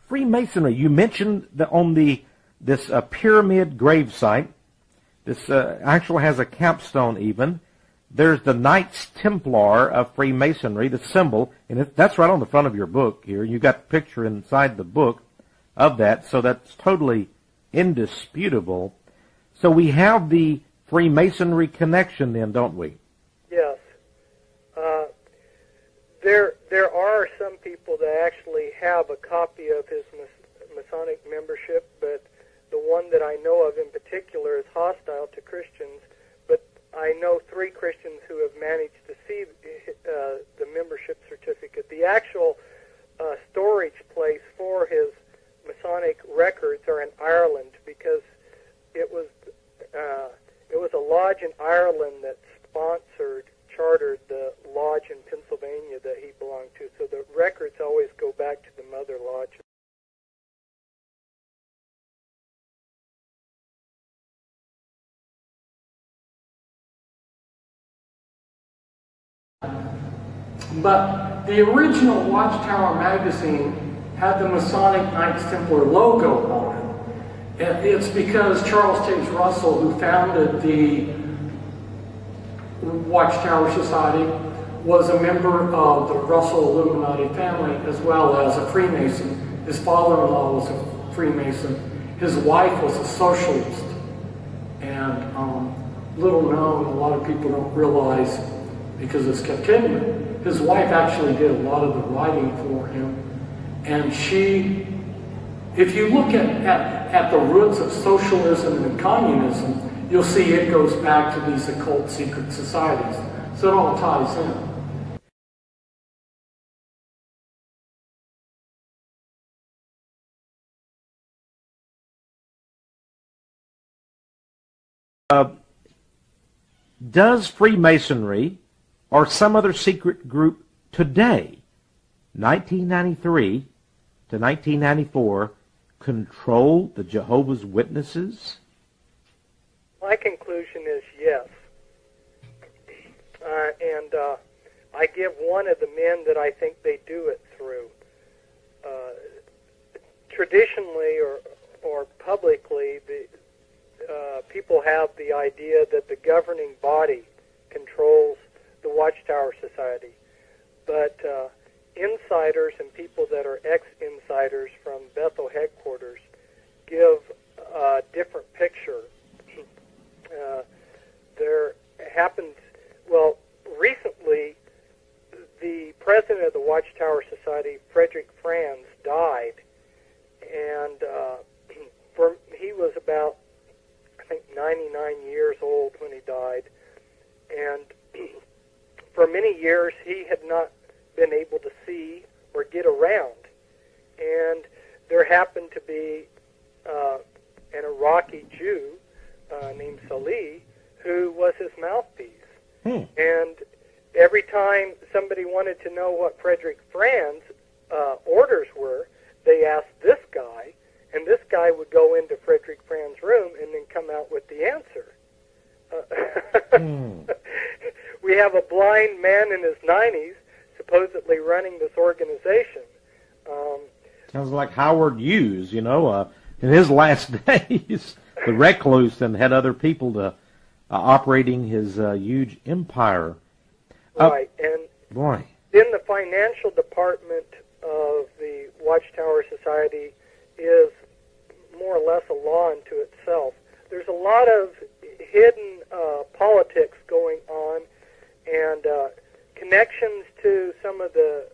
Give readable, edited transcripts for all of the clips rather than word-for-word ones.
Freemasonry. You mentioned this pyramid gravesite. This actually has a capstone even. There's the Knights Templar of Freemasonry, the symbol, and that's right on the front of your book here. You got the picture inside the book of that, so that's totally indisputable. So we have the Freemasonry connection then, don't we? Yes. There are some people that actually have a copy of his Masonic membership, but the one that I know of in particular is hostile to Christians. But I know 3 Christians who have managed to see the membership certificate. The actual storage place for his Masonic records are in Ireland, because it was a lodge in Ireland that chartered the lodge in Pennsylvania that he belonged to. So the records always go back to the mother lodge. But the original Watchtower magazine had the Masonic Knights Templar logo on it. It's because Charles Taze Russell, who founded the Watchtower Society, was a member of the Russell Illuminati family as well as a Freemason. His father-in-law was a Freemason. His wife was a socialist. And little known, a lot of people don't realize, because it's kept hidden, his wife actually did a lot of the writing for him. And she, if you look at the roots of socialism and communism, you'll see it goes back to these occult secret societies. So it all ties in. Does Freemasonry or some other secret group today, 1993 to 1994, control the Jehovah's Witnesses? My conclusion is yes. And I give one of the men that I think they do it through. Traditionally or publicly, people have the idea that the governing body controls the Watchtower Society. But insiders and people that are ex-insiders from Bethel headquarters give a different picture. There happens, well, recently, the president of the Watchtower Society, Frederick Franz, died, and he was about, I think, 99 years old when he died, and for many years he had not been able to see or get around, and there happened to be an Iraqi Jew named Salih, who was his mouthpiece. And every time somebody wanted to know what Frederick Franz's orders were, they asked this guy, and this guy would go into Frederick Franz's room and then come out with the answer. We have a blind man in his 90s supposedly running this organization. Sounds like Howard Hughes, you know, in his last days, the recluse, and had other people to operating his huge empire. Right, and boy, then the financial department of the Watchtower Society is more or less a law unto itself. There's a lot of hidden politics going on, and connections to some of the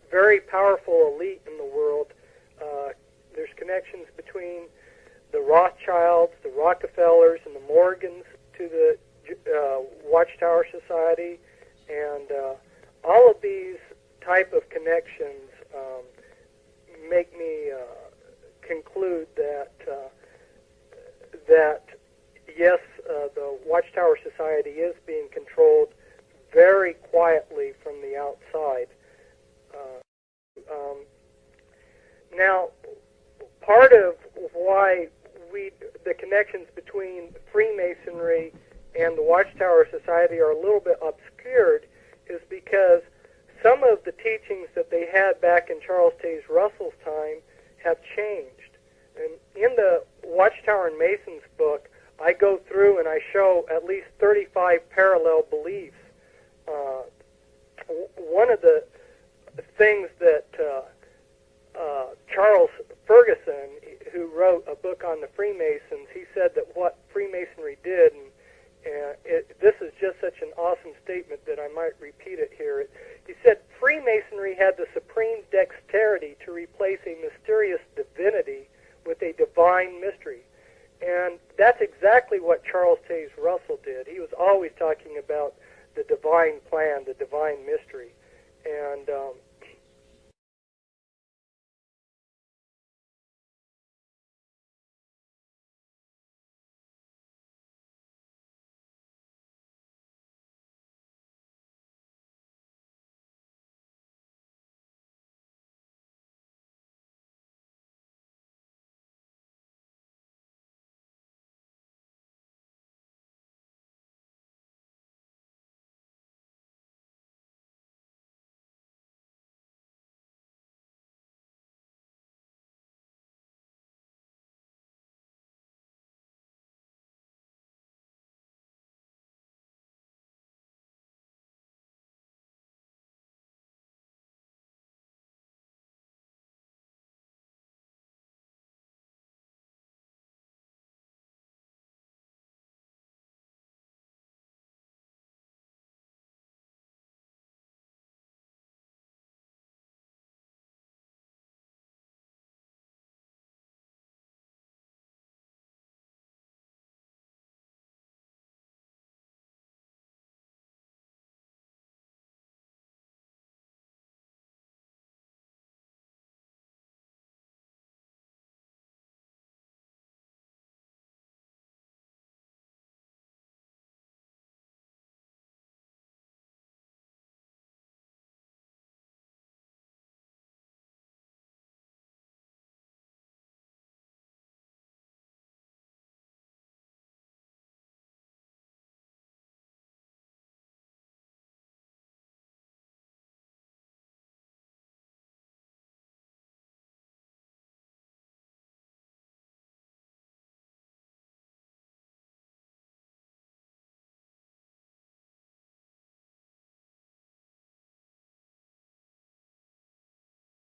very powerful elite in the world. There's connections between the Rothschilds, the Rockefellers, and the Morgans to the Watchtower Society, and all of these type of connections make me conclude that yes, the Watchtower Society is being controlled very quietly from the outside. Now, part of why the connections between Freemasonry and the Watchtower Society are a little bit obscured is because some of the teachings that they had back in Charles Taze Russell's time have changed. And in the Watchtower and Masons book, I go through and I show at least 35 parallel beliefs. One of the things that Charles Ferguson, who wrote a book on the Freemasons, he said that what Freemasonry did, and this is just such an awesome statement that I might repeat it here. He said, Freemasonry had the supreme dexterity to replace a mysterious divinity with a divine mystery. And that's exactly what Charles Taze Russell did. He was always talking about the divine plan, the divine mystery. And